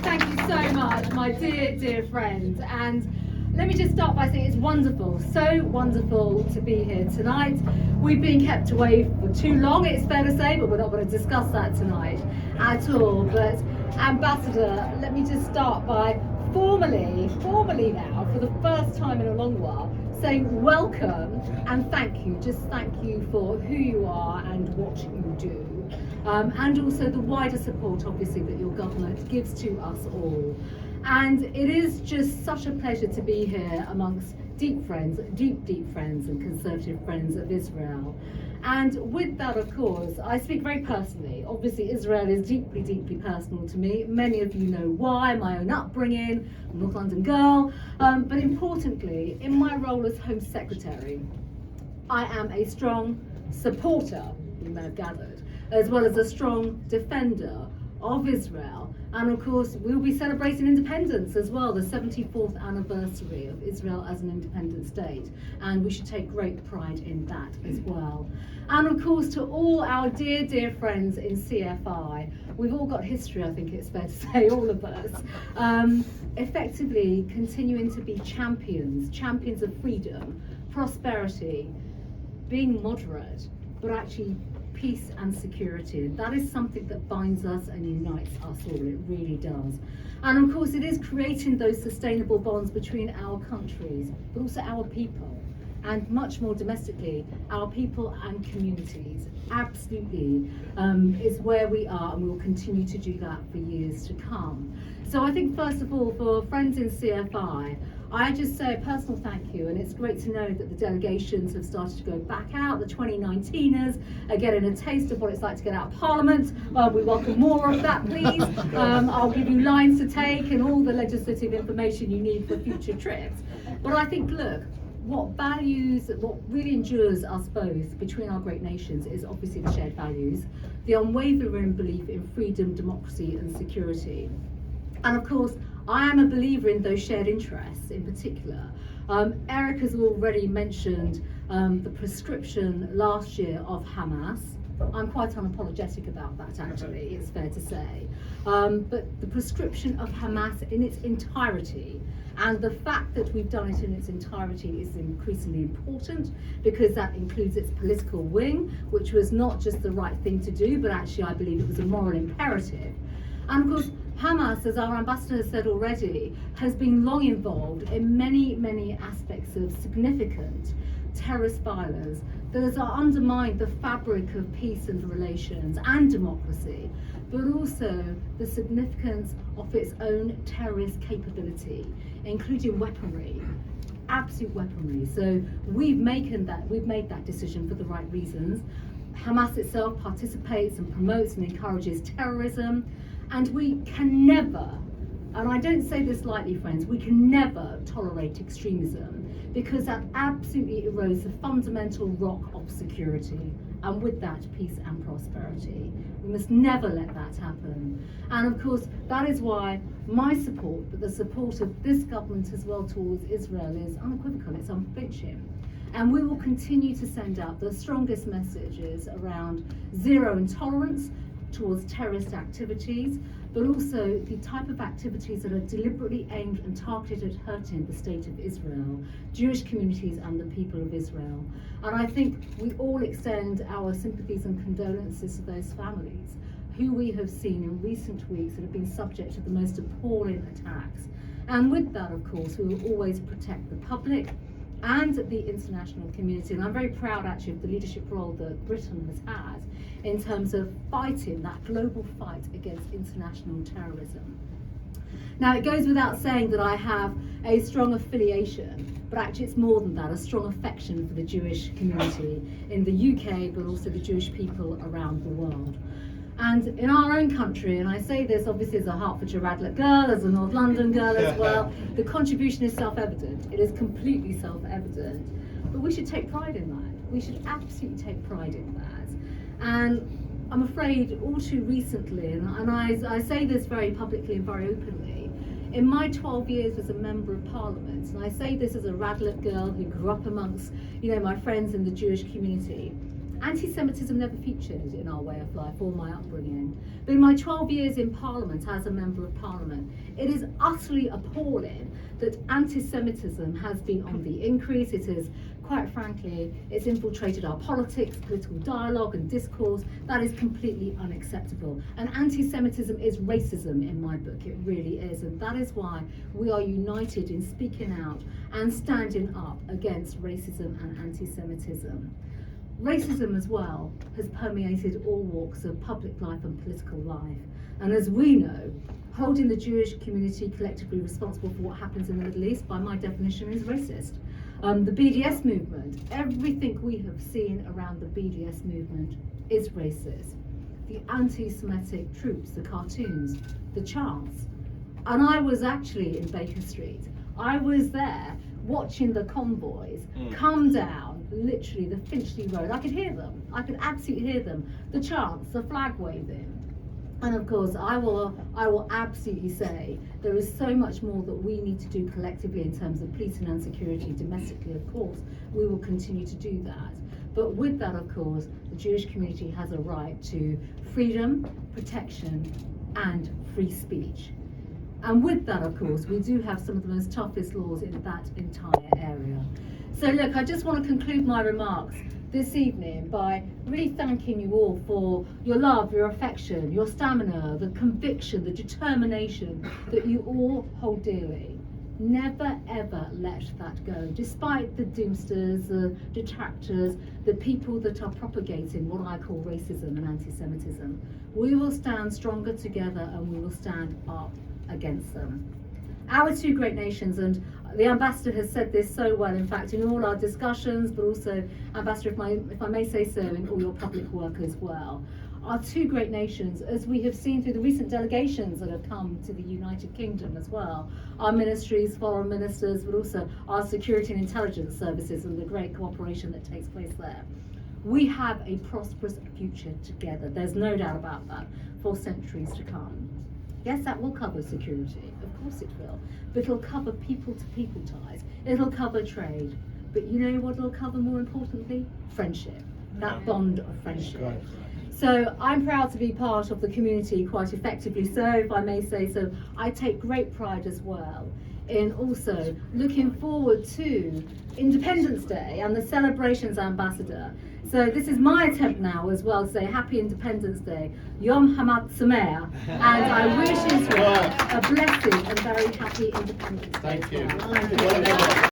Thank you so much, my dear friends. And let me just start by saying it's wonderful, so wonderful to be here tonight. We've been kept away for too long, it's fair to say, but we're not going to discuss that tonight at all. But Ambassador, let me just start by formally now, for the first time in a long while, saying welcome and thank you. Just thank you for who you are and what you do. And also the wider support, obviously, that your government gives to us all. And it is just such a pleasure to be here amongst deep friends and conservative friends of Israel. And with that, of course, I speak very personally. Obviously, Israel is deeply personal to me. Many of you know why, my own upbringing, I'm a North London girl. But importantly, in my role as Home Secretary, I am a strong supporter, you may have gathered, as well as a strong defender of Israel. And of course, we'll be celebrating independence as well, the 74th anniversary of Israel as an independent state. And we should take great pride in that as well. And of course, to all our dear friends in CFI, we've all got history, I think it's fair to say, all of us, effectively continuing to be champions of freedom, prosperity, being moderate, but actually peace and security. That is something that binds us and unites us all, it really does. And of course it is creating those sustainable bonds between our countries, but also our people, and much more domestically, our people and communities. Absolutely is where we are, and we will continue to do that for years to come. So I think first of all, for friends in CFI, I just say a personal thank you, and it's great to know that the delegations have started to go back out. The 2019ers are getting a taste of what it's like to get out of Parliament. We welcome more of that, please. I'll give you lines to take and all the legislative information you need for future trips. But I think, look, what really endures us both between our great nations is obviously the shared values, the unwavering belief in freedom, democracy and security. And of course, I am a believer in those shared interests in particular. Eric has already mentioned the proscription last year of Hamas. I'm quite unapologetic about that, actually, it's fair to say. But the proscription of Hamas in its entirety, and the fact that we've done it in its entirety is increasingly important, because that includes its political wing, which was not just the right thing to do, but actually I believe it was a moral imperative. And of course, Hamas, as our ambassador has said already, has been long involved in many aspects of significant terrorist violence that has undermined the fabric of peace and relations and democracy, but also the significance of its own terrorist capability, including weaponry, absolute weaponry. So we've made that decision for the right reasons. Hamas itself participates and promotes and encourages terrorism. And we can never, and I don't say this lightly, friends, we can never tolerate extremism, because that absolutely erodes the fundamental rock of security, and with that, peace and prosperity. We must never let that happen. And of course, that is why my support, but the support of this government as well towards Israel, is unequivocal, it's unflinching. And we will continue to send out the strongest messages around zero intolerance towards terrorist activities, but also the type of activities that are deliberately aimed and targeted at hurting the state of Israel, Jewish communities and the people of Israel. And I think we all extend our sympathies and condolences to those families who we have seen in recent weeks that have been subject to the most appalling attacks. And with that, of course, we will always protect the public and the international community. And I'm very proud actually of the leadership role that Britain has had in terms of fighting that global fight against international terrorism. Now, it goes without saying that I have a strong affiliation, but actually it's more than that, a strong affection for the Jewish community in the UK, but also the Jewish people around the world. And in our own country, and I say this obviously as a Hertfordshire Radlett girl, as a North London girl as well, the contribution is self-evident. It is completely self-evident. But we should take pride in that. We should absolutely take pride in that. And I'm afraid all too recently, and I say this very publicly and very openly, in my 12 years as a Member of Parliament, and I say this as a Radlett girl who grew up amongst, my friends in the Jewish community, Anti-Semitism never featured in our way of life or my upbringing. But in my 12 years in Parliament as a Member of Parliament, it is utterly appalling that anti-Semitism has been on the increase. It is, quite frankly, it's infiltrated our politics, political dialogue and discourse. That is completely unacceptable. And anti-Semitism is racism in my book, it really is. And that is why we are united in speaking out and standing up against racism and anti-Semitism. Racism as well has permeated all walks of public life and political life. And as we know, holding the Jewish community collectively responsible for what happens in the Middle East, by my definition, is racist. The BDS movement, everything we have seen around the BDS movement is racist. The anti-Semitic troops, the cartoons, the chants. And I was actually in Baker Street. I was there watching the convoys come down literally the Finchley Road. I could hear them. I could absolutely hear them. The chants, the flag waving. And of course, I will absolutely say there is so much more that we need to do collectively in terms of policing and security domestically. Of course, we will continue to do that. But with that, of course, the Jewish community has a right to freedom, protection, and free speech. And with that, of course, we do have some of the most toughest laws in that entire area. So look, I just want to conclude my remarks this evening by really thanking you all for your love, your affection, your stamina, the conviction, the determination that you all hold dearly. Never ever let that go, despite the doomsters, the detractors, the people that are propagating what I call racism and anti-Semitism. We will stand stronger together and we will stand up against them. Our two great nations, and the Ambassador has said this so well, in fact, in all our discussions, but also, Ambassador, if I may say so, in all your public work as well. Our two great nations, as we have seen through the recent delegations that have come to the United Kingdom as well, our ministries, foreign ministers, but also our security and intelligence services and the great cooperation that takes place there. We have a prosperous future together, there's no doubt about that, for centuries to come. Yes, that will cover security, of course it will, but it'll cover people-to-people ties, it'll cover trade, but you know what it'll cover more importantly? Friendship, that bond of friendship. So I'm proud to be part of the community quite effectively, so if I may say so, I take great pride as well in also looking forward to Independence Day and the celebrations, Ambassador. So this is my attempt now as well to say Happy Independence Day, Yom Hamad Sameach, and I wish Israel a blessed and very happy Independence Day. Thank you.